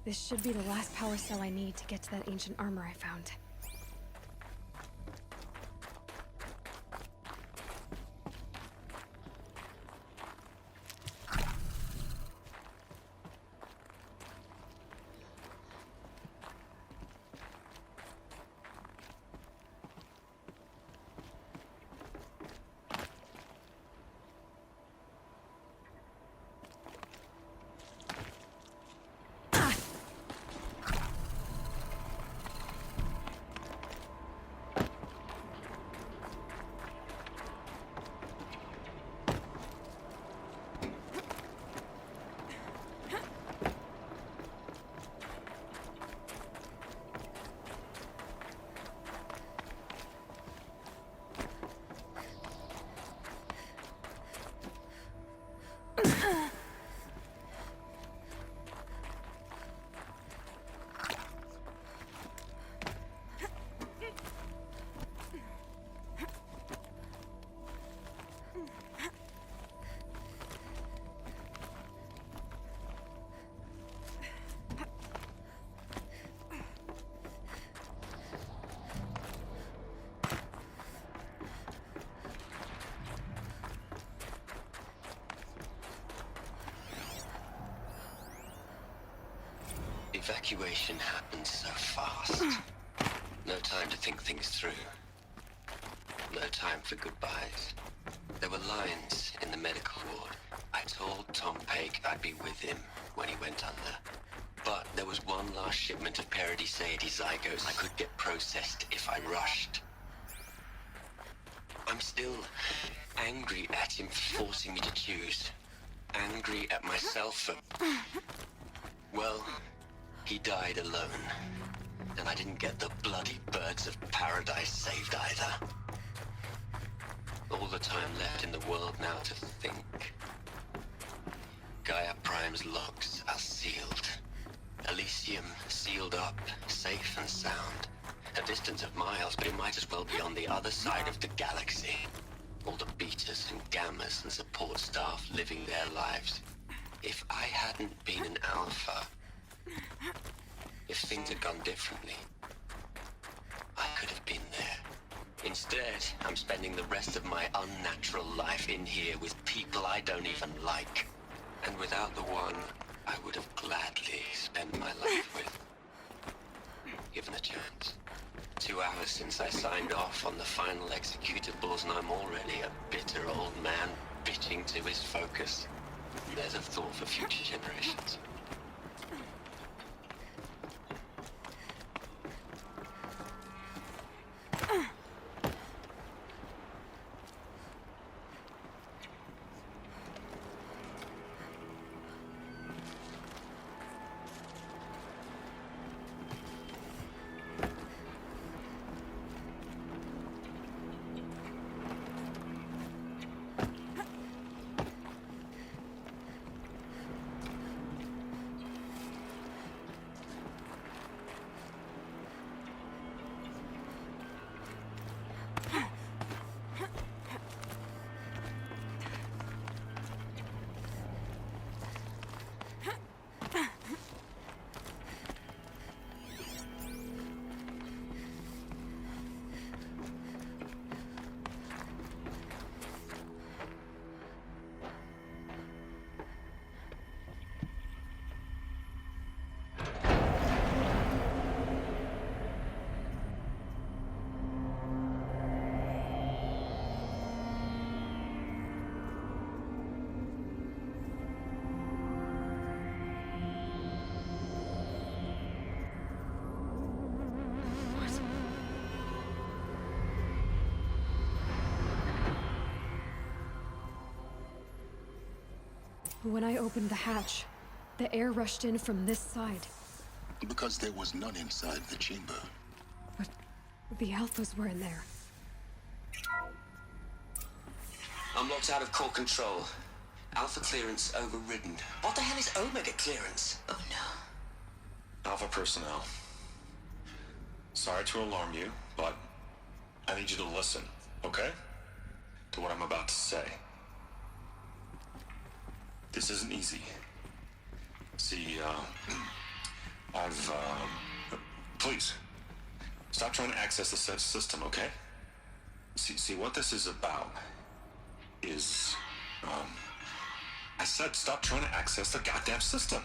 This should be the last power cell I need to get to that ancient armor I found. Evacuation happened so fast. No time to think things through. No time for goodbyes. There were lines in the medical ward. I told Tom Paik I'd be with him when he went under. But there was one last shipment of Paradiseidae zygotes I could get processed if I rushed. I'm still angry at him for forcing me to choose. Angry at myself for... Well, he died alone. And I didn't get the bloody birds of paradise saved either. All the time left in the world now to think. Gaia Prime's locks are sealed. Elysium sealed up, safe and sound. A distance of miles, but it might as well be on the other side of the galaxy. All the betas and gammas and support staff living their lives. If I hadn't been an alpha, if things had gone differently, I could have been there. Instead, I'm spending the rest of my unnatural life in here with people I don't even like. And without the one I would have gladly spent my life with. Given a chance. 2 hours since I signed off on the final executables, and I'm already a bitter old man bitching to his focus. There's a thought for future generations. When I opened the hatch, the air rushed in from this side. Because there was none inside the chamber. But the Alphas were in there. I'm locked out of core control. Alpha clearance overridden. What the hell is Omega clearance? Oh no. Alpha personnel. Sorry to alarm you, but I need you to listen, okay? To what I'm about to say. This isn't easy. See, please, stop trying to access the system, okay? See, what this is about is, I said stop trying to access the goddamn system.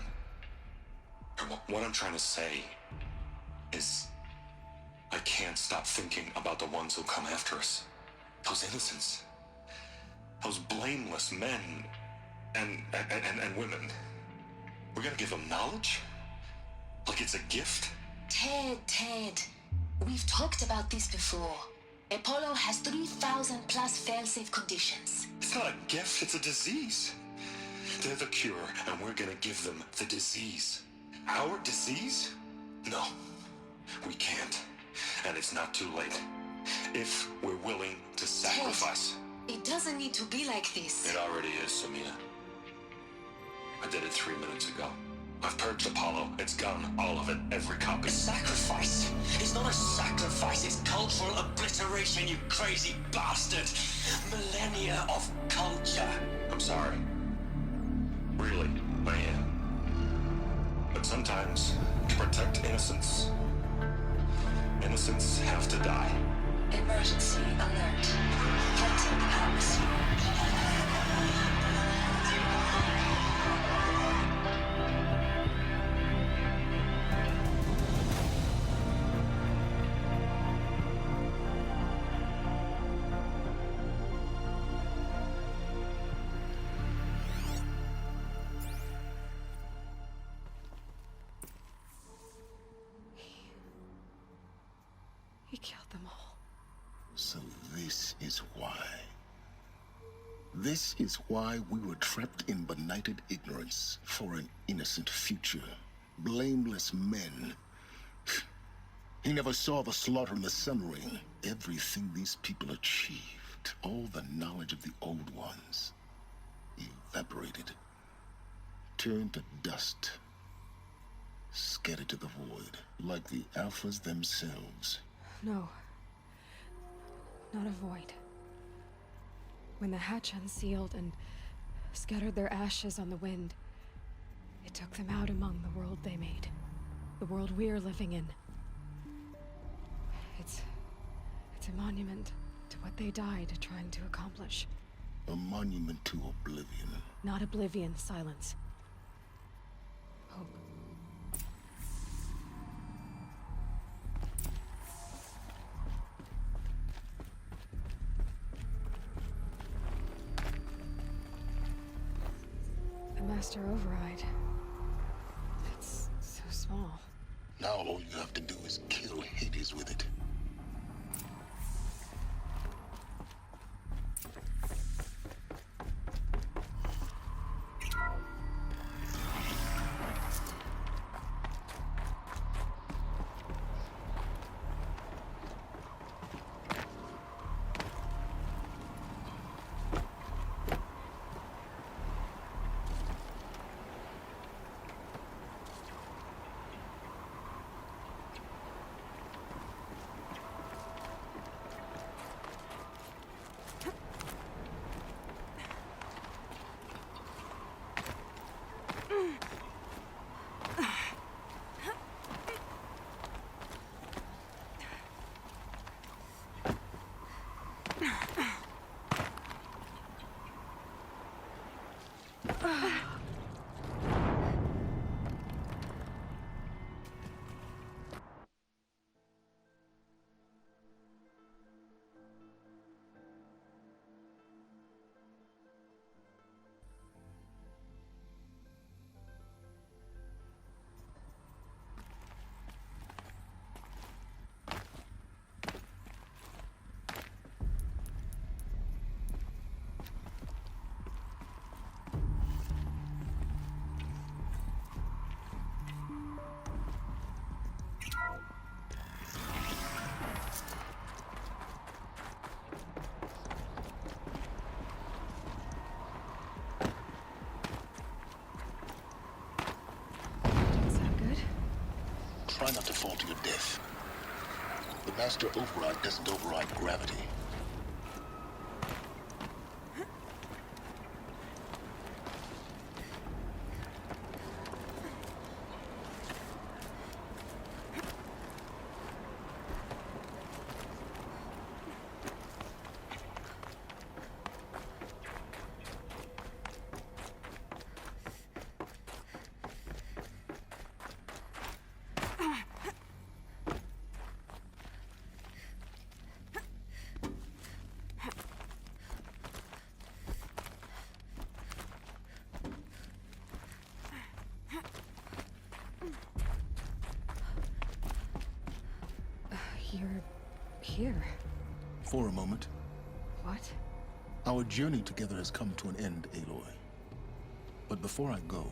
What I'm trying to say is, I can't stop thinking about the ones who come after us. Those innocents. Those blameless men and women. We're gonna give them knowledge? Like it's a gift? Ted. We've talked about this before. Apollo has 3,000 plus fail-safe conditions. It's not a gift, it's a disease. They're the cure, and we're gonna give them the disease. Our disease? No, we can't. And it's not too late. If we're willing to sacrifice. Ted, it doesn't need to be like this. It already is, Samina. I did it 3 minutes ago. I've purged Apollo. It's gone. All of it. Every copy. Sacrifice? It's not a sacrifice, it's cultural obliteration, you crazy bastard! Millennia of culture! I'm sorry. Really, I am. But sometimes, to protect innocence, innocents have to die. Emergency alert. Captain House. He killed them all. So this is why. This is why we were trapped in benighted ignorance for an innocent future. Blameless men. He never saw the slaughter in the Sun Ring. Everything these people achieved, all the knowledge of the old ones, evaporated, turned to dust, scattered to the void, like the Alphas themselves. No. Not a void. When the hatch unsealed and scattered their ashes on the wind, it took them out among the world they made. The world we're living in. It's a monument to what they died trying to accomplish. A monument to oblivion. Not oblivion, silence. Hope. The Master Override. It's so small. Now all you have to do is kill Hades with it. Try not to fall to your death. The Master Override doesn't override gravity. You're here. For a moment, What? our journey together has come to an end, Aloy. But before I go,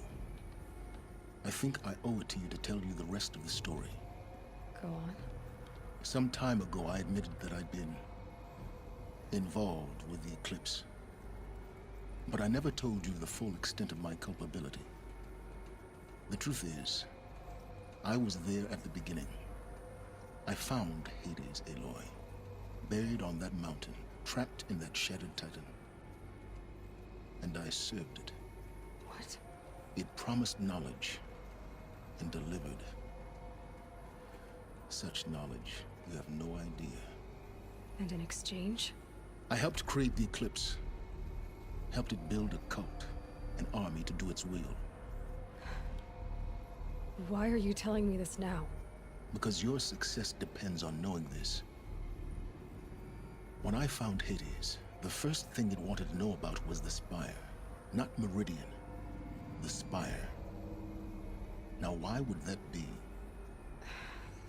I think I owe it to you to tell you the rest of the story. Go on. Some time ago, I admitted that I'd been involved with the eclipse. But I never told you the full extent of my culpability. The truth is, I was there at the beginning. I found Hades, Aloy, buried on that mountain, trapped in that shattered titan. And I served it. What? It promised knowledge and delivered. Such knowledge, you have no idea. And in exchange? I helped create the eclipse. Helped it build a cult, an army to do its will. Why are you telling me this now? Because your success depends on knowing this. When I found Hades, the first thing it wanted to know about was the Spire. Not Meridian. The Spire. Now why would that be?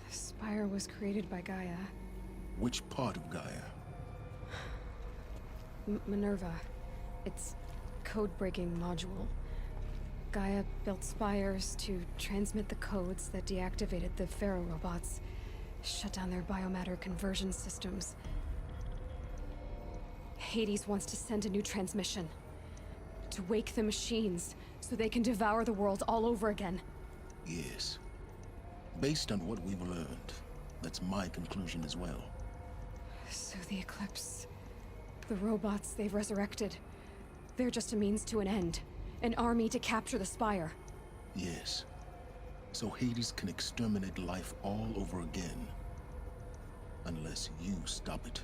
The Spire was created by Gaia. Which part of Gaia? Minerva. Its code-breaking module. Gaia built spires to transmit the codes that deactivated the Pharaoh robots, shut down their biomatter conversion systems. Hades wants to send a new transmission. To wake the machines, so they can devour the world all over again. Yes. Based on what we've learned, that's my conclusion as well. So the Eclipse... the robots they've resurrected... they're just a means to an end. An army to capture the Spire. Yes. So Hades can exterminate life all over again. Unless you stop it.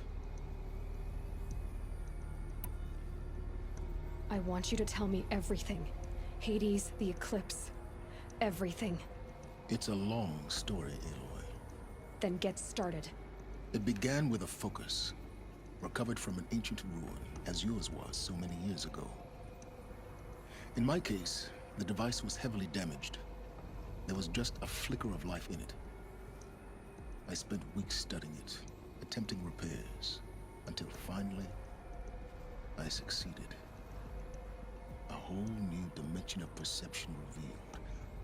I want you to tell me everything. Hades, the Eclipse. Everything. It's a long story, Aloy. Then get started. It began with a focus, recovered from an ancient ruin, as yours was so many years ago. In my case, the device was heavily damaged. There was just a flicker of life in it. I spent weeks studying it, attempting repairs, until finally, I succeeded. A whole new dimension of perception revealed,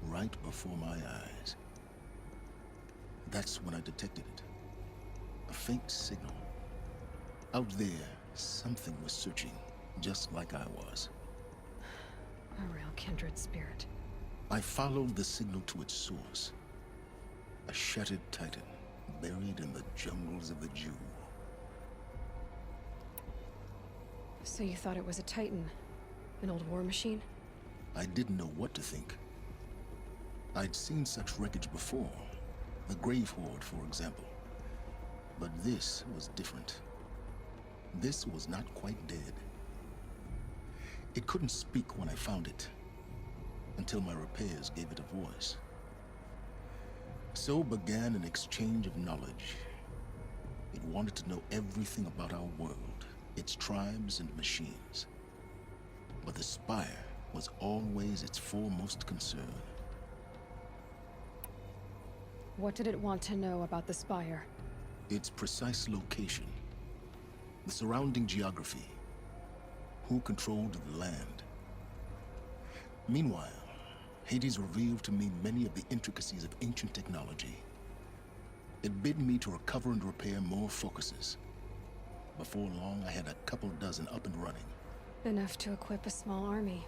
right before my eyes. That's when I detected it. A faint signal. Out there, something was searching, just like I was. A real kindred spirit. I followed the signal to its source. A shattered titan, buried in the jungles of the Jew. So you thought it was a Titan? An old war machine? I didn't know what to think. I'd seen such wreckage before. The Grave Horde, for example. But this was different. This was not quite dead. It couldn't speak when I found it, until my repairs gave it a voice. So began an exchange of knowledge. It wanted to know everything about our world, its tribes and machines. But the Spire was always its foremost concern. What did it want to know about the Spire? Its precise location, the surrounding geography, who controlled the land. Meanwhile, Hades revealed to me many of the intricacies of ancient technology. It bid me to recover and repair more focuses. Before long, I had a couple dozen up and running. Enough to equip a small army.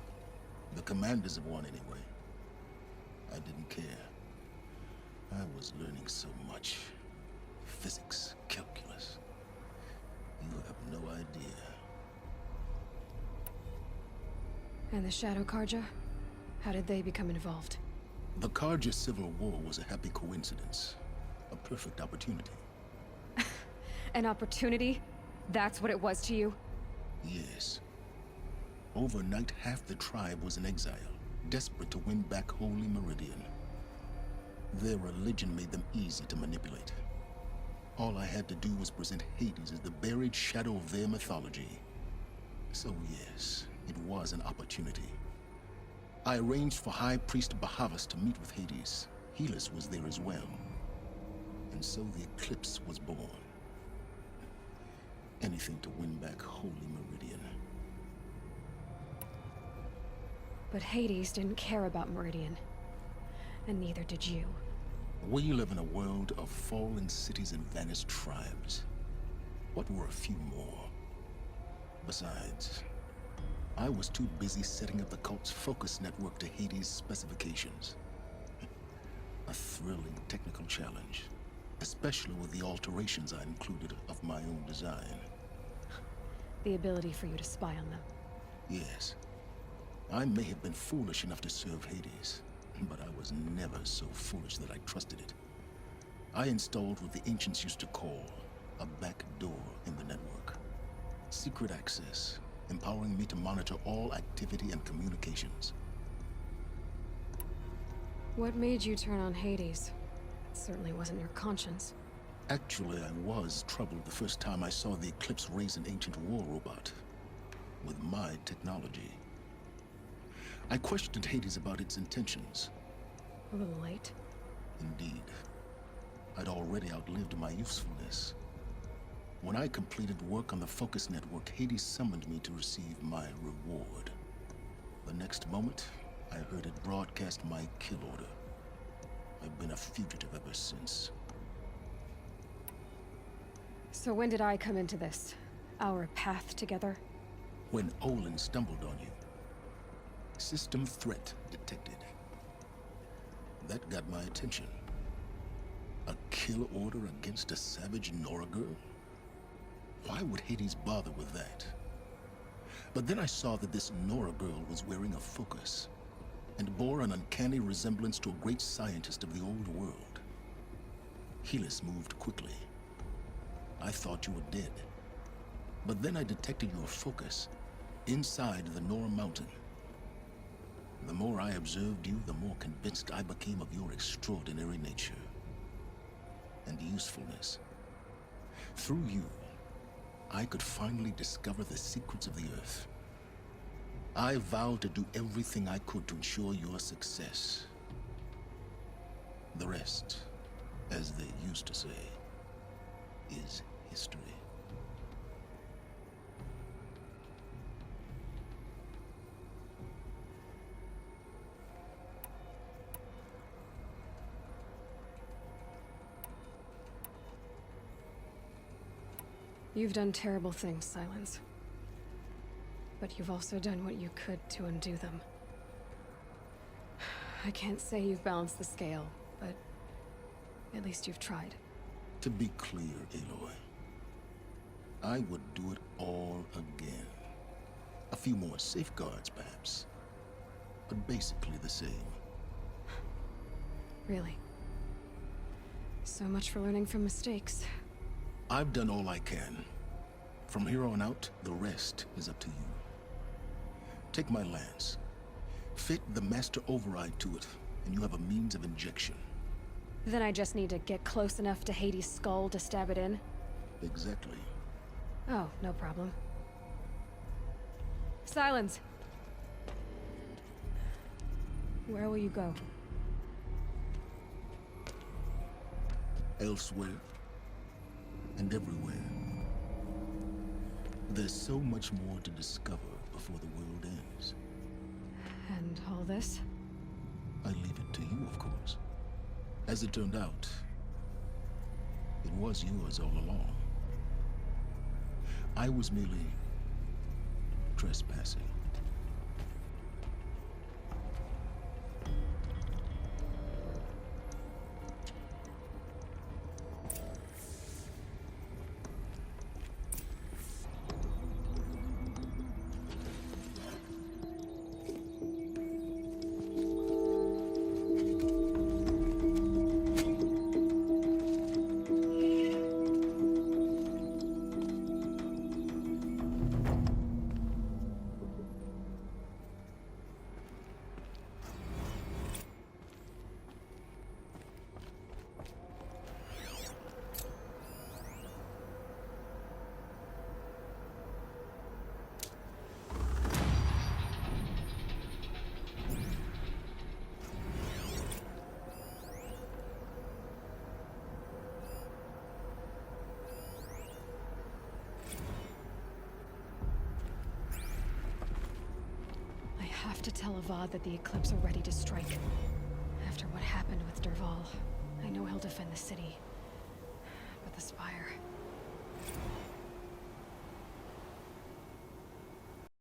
The commanders of one, anyway. I didn't care. I was learning so much. physics, calculus. You have no idea. And the Shadow Karja? How did they become involved? The Karja Civil War was a happy coincidence. A perfect opportunity. An opportunity? That's what it was to you? Yes. Overnight, half the tribe was in exile, desperate to win back Holy Meridian. Their religion made them easy to manipulate. All I had to do was present Hades as the buried shadow of their mythology. So yes, it was an opportunity. I arranged for High Priest Bahavas to meet with Hades. Helis was there as well. And so the eclipse was born. Anything to win back Holy Meridian. But Hades didn't care about Meridian. And neither did you. We live in a world of fallen cities and vanished tribes. What were a few more? Besides, I was too busy setting up the cult's focus network to Hades' specifications. A thrilling technical challenge, especially with the alterations I included of my own design. The ability for you to spy on them. Yes. I may have been foolish enough to serve Hades, but I was never so foolish that I trusted it. I installed what the ancients used to call a back door in the network. Secret access, empowering me to monitor all activity and communications. What made you turn on Hades? It certainly wasn't your conscience. Actually, I was troubled the first time I saw the Eclipse raise an ancient war robot. With my technology. I questioned Hades about its intentions. A little late. Indeed. I'd already outlived my usefulness. When I completed work on the Focus Network, Hades summoned me to receive my reward. The next moment, I heard it broadcast my kill order. I've been a fugitive ever since. So when did I come into this? Our path together? When Olin stumbled on you. System threat detected. That got my attention. A kill order against a savage Nora girl? Why would Hades bother with that? But then I saw that this Nora girl was wearing a focus, and bore an uncanny resemblance to a great scientist of the old world. Helis moved quickly. I thought you were dead. But then I detected your focus inside the Nora mountain. The more I observed you, the more convinced I became of your extraordinary nature and usefulness. Through you, I could finally discover the secrets of the Earth. I vowed to do everything I could to ensure your success. The rest, as they used to say, is history. You've done terrible things, Silence. But you've also done what you could to undo them. I can't say you've balanced the scale, but at least you've tried. To be clear, Aloy, I would do it all again. A few more safeguards, perhaps, but basically the same. Really. So much for learning from mistakes. I've done all I can. From here on out, the rest is up to you. Take my lance. Fit the master override to it, and you have a means of injection. Then I just need to get close enough to Hades' skull to stab it in? Exactly. Oh, no problem. Silence! Where will you go? Elsewhere. And everywhere. There's so much more to discover before the world ends. And all this? I leave it to you, of course. As it turned out, it was yours all along. I was merely trespassing. have to tell Avad that the Eclipse are ready to strike. After what happened with Derval, I know he'll defend the city.